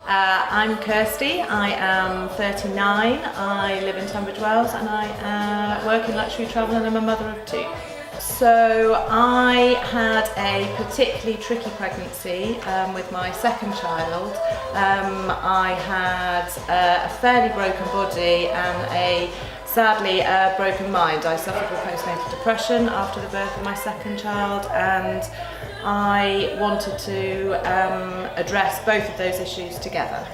I'm Kirsty, I am 39, I live in Tunbridge Wells and I work in luxury travel and I'm a mother of two. So I had a particularly tricky pregnancy with my second child. I had a fairly broken body and sadly a broken mind. I suffered with postnatal depression after the birth of my second child, and I wanted to address both of those issues together.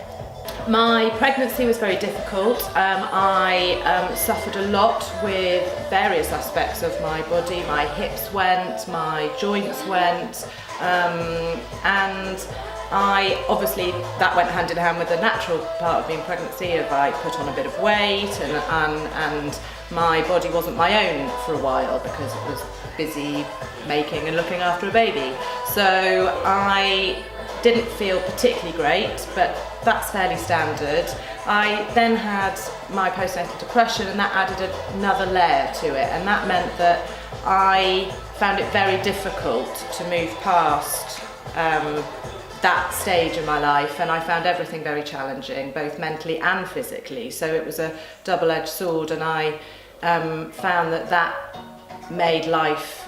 My pregnancy was very difficult. I suffered a lot with various aspects of my body. My hips went, my joints went, and obviously that went hand in hand with the natural part of being pregnancy. If I put on a bit of weight and my body wasn't my own for a while because it was busy making and looking after a baby. So I didn't feel particularly great, but that's fairly standard. I then had my postnatal depression, and that added another layer to it, and that meant that I found it very difficult to move past that stage in my life, and I found everything very challenging, both mentally and physically. So it was a double-edged sword, and I found that made life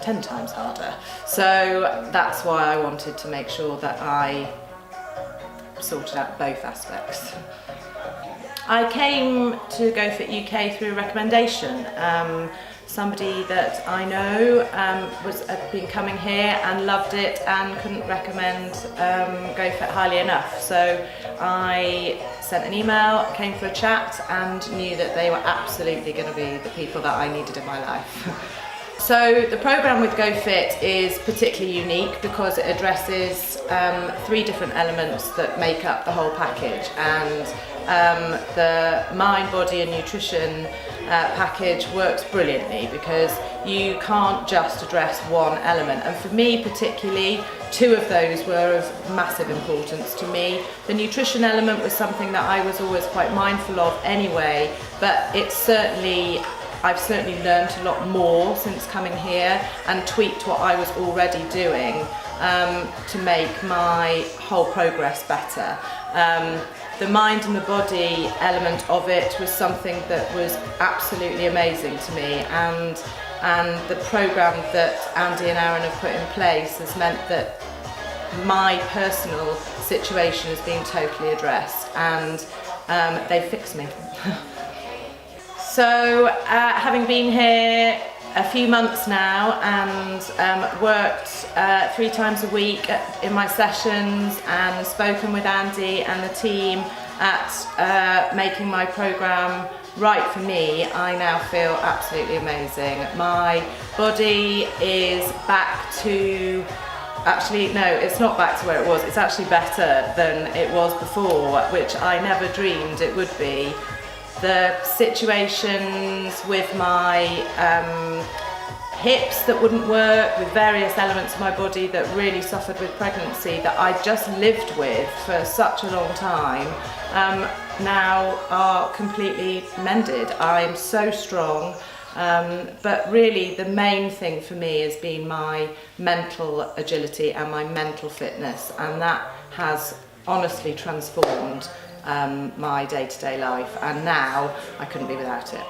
10 times harder. So that's why I wanted to make sure that I sorted out both aspects. I came to GoFit UK through a recommendation. Somebody that I know had been coming here and loved it and couldn't recommend GoFit highly enough. So I sent an email, came for a chat, and knew that they were absolutely going to be the people that I needed in my life. So the programme with GoFit is particularly unique because it addresses 3 different elements that make up the whole package, and the mind, body and nutrition package works brilliantly because you can't just address one element, and for me particularly 2 of those were of massive importance to me. The nutrition element was something that I was always quite mindful of anyway, but I've certainly learned a lot more since coming here and tweaked what I was already doing to make my whole progress better. The mind and the body element of it was something that was absolutely amazing to me, and the programme that Andy and Aaron have put in place has meant that my personal situation has been totally addressed, and they fixed me. So having been here a few months now and worked 3 times a week in my sessions and spoken with Andy and the team at making my programme right for me, I now feel absolutely amazing. My body is back to, actually no, it's not back to where it was, it's actually better than it was before, which I never dreamed it would be. The situations with my hips that wouldn't work, with various elements of my body that really suffered with pregnancy that I just lived with for such a long time, now are completely mended. I'm so strong, but really the main thing for me has been my mental agility and my mental fitness, and that has honestly transformed my day-to-day life, and now I couldn't be without it.